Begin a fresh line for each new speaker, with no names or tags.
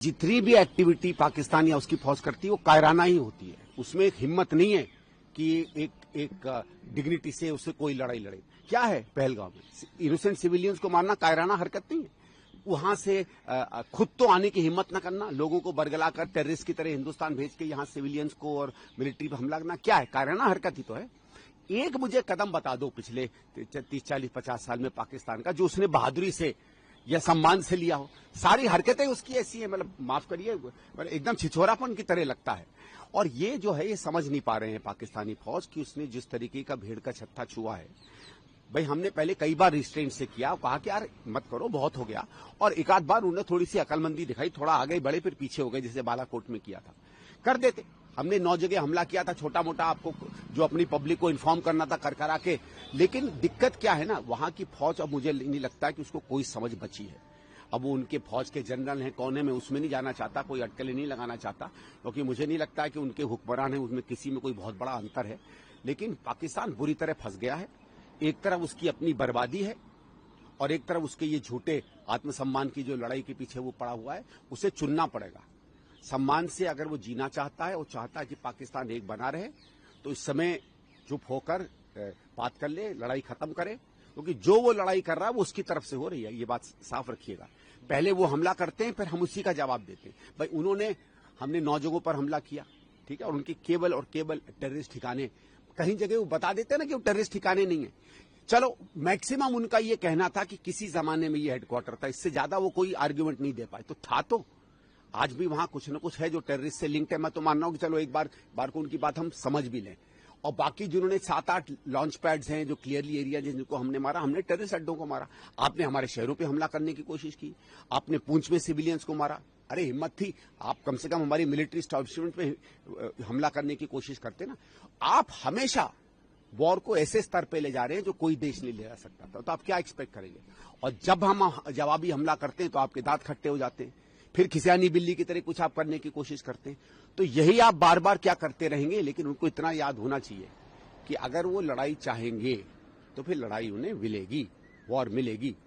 जितनी भी एक्टिविटी पाकिस्तान या उसकी फौज करती है वो कायराना ही होती है। उसमें एक हिम्मत नहीं है कि एक डिग्निटी से उससे कोई लड़ाई लड़े। क्या है पहलगाम में इनोसेंट सिविलियंस को मारना कायराना हरकत नहीं है। वहां से खुद तो आने की हिम्मत न करना, लोगों को बरगलाकर टेररिस्ट की तरह हिंदुस्तान भेज के यहां सिविलियंस को और मिलिट्री पर हमला करना क्या है? कायराना हरकत ही तो है। एक मुझे कदम बता दो पिछले 30-40-50 साल में पाकिस्तान का जो उसने बहादुरी से या सम्मान से लिया हो। सारी हरकतें उसकी ऐसी है, मतलब माफ करिए, एकदम छिछोरापन की तरह लगता है। और ये जो है ये समझ नहीं पा रहे हैं पाकिस्तानी फौज की उसने जिस तरीके का भेड़ का छत्ता छुआ है। भाई हमने पहले कई बार रिस्ट्रेंट से किया, कहा कि यार मत करो, बहुत हो गया। और एक आध बार उन्हें थोड़ी सी अकलमंदी दिखाई, थोड़ा आगे बढ़े फिर पीछे हो गए, जैसे बालाकोट में किया था। कर देते। हमने 9 जगह हमला किया था, छोटा मोटा आपको जो अपनी पब्लिक को इन्फॉर्म करना था कर करा के। लेकिन दिक्कत क्या है ना, वहां की फौज, अब मुझे नहीं लगता कि उसको कोई समझ बची है। अब वो उनके फौज के जनरल हैं, कौन है, मैं उसमें नहीं जाना चाहता, कोई अटकलें नहीं लगाना चाहता, क्योंकि मुझे नहीं लगता कि उनके हुक्मरान हैं उसमें किसी में कोई बहुत बड़ा अंतर है। लेकिन पाकिस्तान बुरी तरह फंस गया है। एक तरफ उसकी अपनी बर्बादी है और एक तरफ उसके ये झूठे आत्मसम्मान की जो लड़ाई के पीछे वो पड़ा हुआ है, उसे चुनना पड़ेगा। सम्मान से अगर वो जीना चाहता है, वो चाहता है कि पाकिस्तान एक बना रहे, तो इस समय चुप होकर बात कर ले, लड़ाई खत्म करे, क्योंकि जो वो लड़ाई कर रहा है वो उसकी तरफ से हो रही है, ये बात साफ रखिएगा। पहले वो हमला करते हैं, फिर हम उसी का जवाब देते हैं। भाई हमने 9 जगहों पर हमला किया, ठीक है, और उनके केवल टेररिस्ट ठिकाने, कहीं जगह वो बता देते हैं ना कि वो टेररिस्ट ठिकाने नहीं है। चलो, मैक्सिमम उनका ये कहना था कि किसी जमाने में ये हेडक्वार्टर था, इससे ज्यादा वो कोई आर्ग्यूमेंट नहीं दे पाए। तो था तो आज भी वहां कुछ न कुछ है जो टेररिस्ट से लिंक्ड है। मैं तो मान रहा हूं कि चलो एक बार को उनकी बात हम समझ भी लें। और बाकी जिन्होंने 7-8 लॉन्च पैड्स हैं जो क्लियरली एरिया जिनको हमने मारा, हमने टेररिस्ट अड्डों को मारा। आपने हमारे शहरों पे हमला करने की कोशिश की, आपने पूंछ में सिविलियंस को मारा। अरे हिम्मत थी, आप कम से कम हमारी मिलिट्री एस्टैब्लिशमेंट पे हमला करने की कोशिश करते ना। आप हमेशा वॉर को ऐसे स्तर पे ले जा रहे हैं जो कोई देश नहीं ले जा सकता था, तो आप क्या एक्सपेक्ट करेंगे? और जब हम जवाबी हमला करते हैं तो आपके दांत खट्टे हो जाते हैं, फिर खिसियानी बिल्ली की तरह कुछ आप करने की कोशिश करते हैं। तो यही आप बार बार क्या करते रहेंगे। लेकिन उनको इतना याद होना चाहिए कि अगर वो लड़ाई चाहेंगे तो फिर लड़ाई उन्हें मिलेगी, वॉर मिलेगी।